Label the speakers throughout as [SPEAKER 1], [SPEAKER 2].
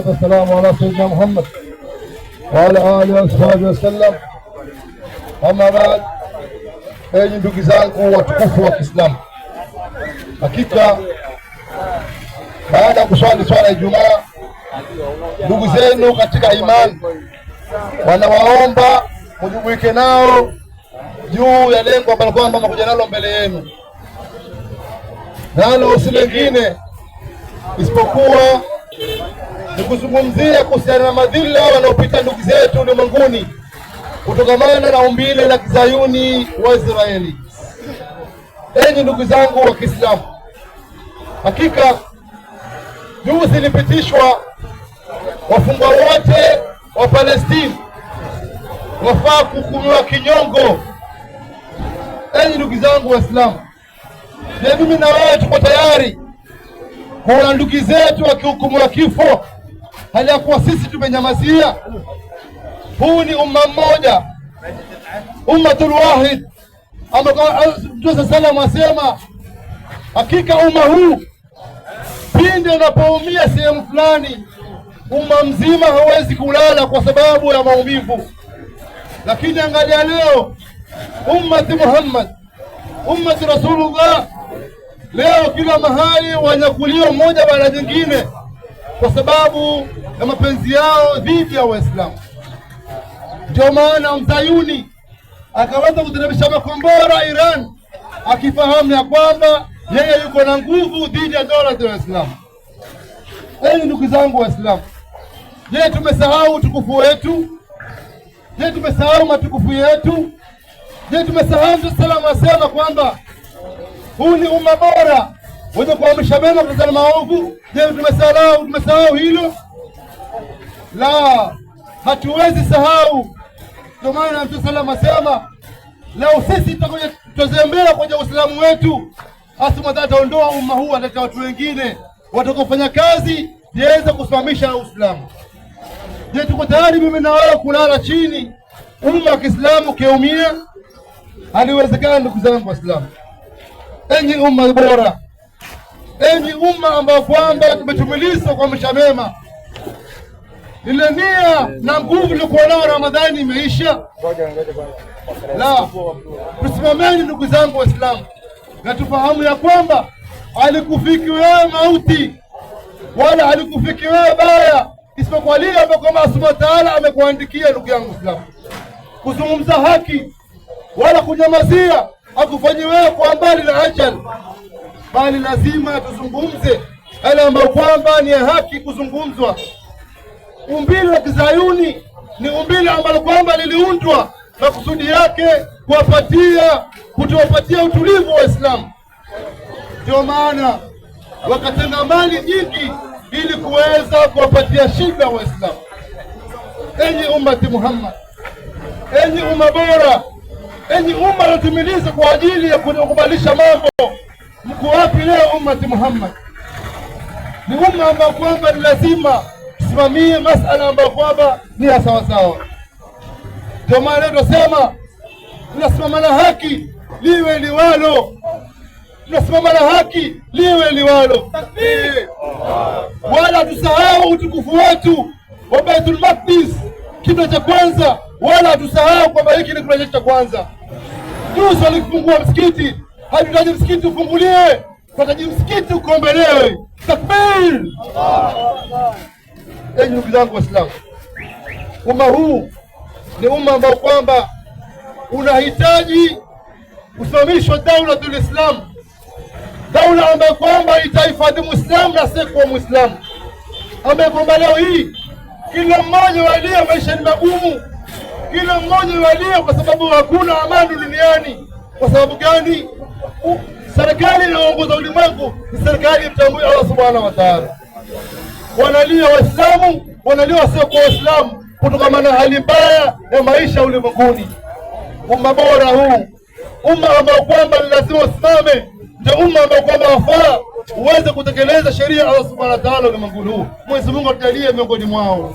[SPEAKER 1] والسلام على سيدنا محمد وعلى آله وصحبه wasallam. Ama baad, enyi ndugu zangu watukufu wa Kiislamu, hakika baada ya kuswali swala ya Ijumaa, ndugu zenu katika imani wanawaomba mjumuike nao juu ya lengo ambalo kwamba mnakuja nalo mbele yenu, nalo si lingine isipokuwa ni kuzungumzia kuhusiana na madhila wanaopita ndugu zetu ulimwenguni kutokamana na umbile la kizayuni wa Israeli. Enyi ndugu zangu wa Kiislamu, hakika juzi zilipitishwa wafungwa wote wa Palestina wafaa kuhukumiwa kinyongo. Enyi ndugu zangu Waislamu, je, mimi na wewe tuko tayari kuona ndugu zetu wakihukumiwa kifo hali ya kuwa sisi tumenyamazia? Huu ni umma mmoja, ummatul wahid. Mtume sallam asema hakika umma huu pindi unapoumia sehemu fulani, umma mzima hawezi kulala kwa sababu ya maumivu. Lakini angalia leo ummati Muhammad, ummati Rasulullah, leo kila mahali wanyakuliwa mmoja baada nyingine kwa sababu ya mapenzi yao dhidi ya Waislamu. Ndio maana mzayuni akaweza kuteremsha makombora Iran akifahamu ya kwamba yeye yuko na nguvu dhidi ya dola za Waislamu. Enyi ndugu zangu Waislamu, je, tumesahau utukufu wetu? Je, tumesahau matukufu yetu? Je, tumesahau Mtume sallallahu alayhi wasallam kwamba huu ni umma bora wenye kuamrisha mema na kukataza maovu? Je, tumesahau hilo? La, hatuwezi sahau. Ndio maana Mtume sallallahu alayhi wasallam leo sisi tutazembea kwenye Uislamu wetu, hasa ataondoa umma huu, ataleta watu wengine watakofanya kazi iweze kusimamisha Uislamu. Je, tuko tayari mimi na wewe kulala chini umma wa Kiislamu kiumia? Haliwezekana ndugu zangu Waislamu. Enyi umma bora, enyi umma ambao kwamba tumetumilizwa kwa maisha mema, ile nia na nguvu ilikuwa nayo Ramadhani imeisha. La, tusimameni ndugu zangu Waislamu na tufahamu ya kwamba alikufiki wewe mauti wala alikufiki wewe baya, isipokuwa lile ambalo kwamba Allah Subhanahu wa Ta'ala amekuandikia. Ndugu yangu Muislamu, kuzungumza haki wala kunyamazia hakufanyi wewe kwa mbali na ajali, bali lazima tuzungumze yale ambayo kwamba ni haki kuzungumzwa. Umbile la kizayuni ni umbile ambalo kwamba liliundwa na kusudi yake kutowapatia utulivu wa Waislamu. Ndio maana wakatenga mali nyingi ili kuweza kuwapatia shida Waislamu. Enyi ummati Muhammad, enyi umma bora, enyi umma unatumiliza kwa ajili ya kukubalisha mambo, mko wapi leo ummati Muhammad? Ni umma ambao kwamba ni lazima tusimamie masala ambayo kwamba ni ya sawasawa. Ndio maana tunasema tunasimama na haki liwe liwalo, tunasimama na haki liwe liwalo. Wala tusahau utukufu wetu wa Baitul Maqdis, kibla cha kwanza, wala tusahau kwamba hiki ni kibla cha kwanza. Juzi walikufungua msikiti, hatutaji msikiti ufunguliwe, tunataji msikiti ukombelewe. Takbir! Enyi ndugu zangu Waislamu, umma huu ni umma ambao kwamba unahitaji kusimamishwa daulatul Islam, daula ambayo kwamba itahifadhi Muislamu na sikuwa Muislamu, ambaye kwamba leo hii kila mmoja walia maisha ni magumu, kila mmoja walia kwa sababu hakuna amani duniani. Kwa sababu gani? Serikali inayoongoza ulimwengu ni serikali mtambui Allah Subhanahu wa Ta'ala. Wanalia Waislamu, wanalia wasiokuwa Waislamu kutokana na hali mbaya ya maisha ulimwenguni. Umma bora huu, umma ambao kwamba lazima usimame, ndio umma ambao kwamba wafaa uweze kutekeleza sheria ya Allah subhanahu wa ta'ala ulimwenguni huu. Mwenyezi Mungu atujalie miongoni mwao.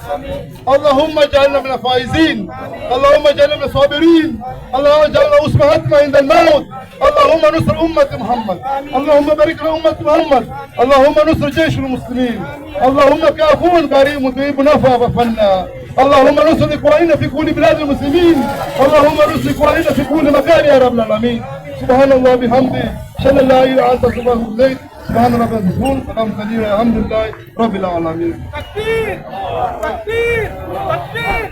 [SPEAKER 1] Allahumma ij'alna min al-faizin, Allahumma ij'alna min as-sabirin, Allahumma ij'alna husna khatima inda al-maut. Allahumma nusr ummati Muhammad, Allahumma barik li ummati Muhammad, Allahumma nusr jaysh al-muslimin, Allahumma kafun karim tuib nafa wa fanna. اللهم نصر إخواننا في كل بلاد المسلمين، اللهم نصر إخواننا في كل مكان يا رب العالمين. سبحان الله بحمده، أشهد أن لا إله إلا أنت سبحانك وتعالى. سبحان ربك العظيم، سلام عليكم، الحمد لله رب العالمين. تكبير تكبير تكبير.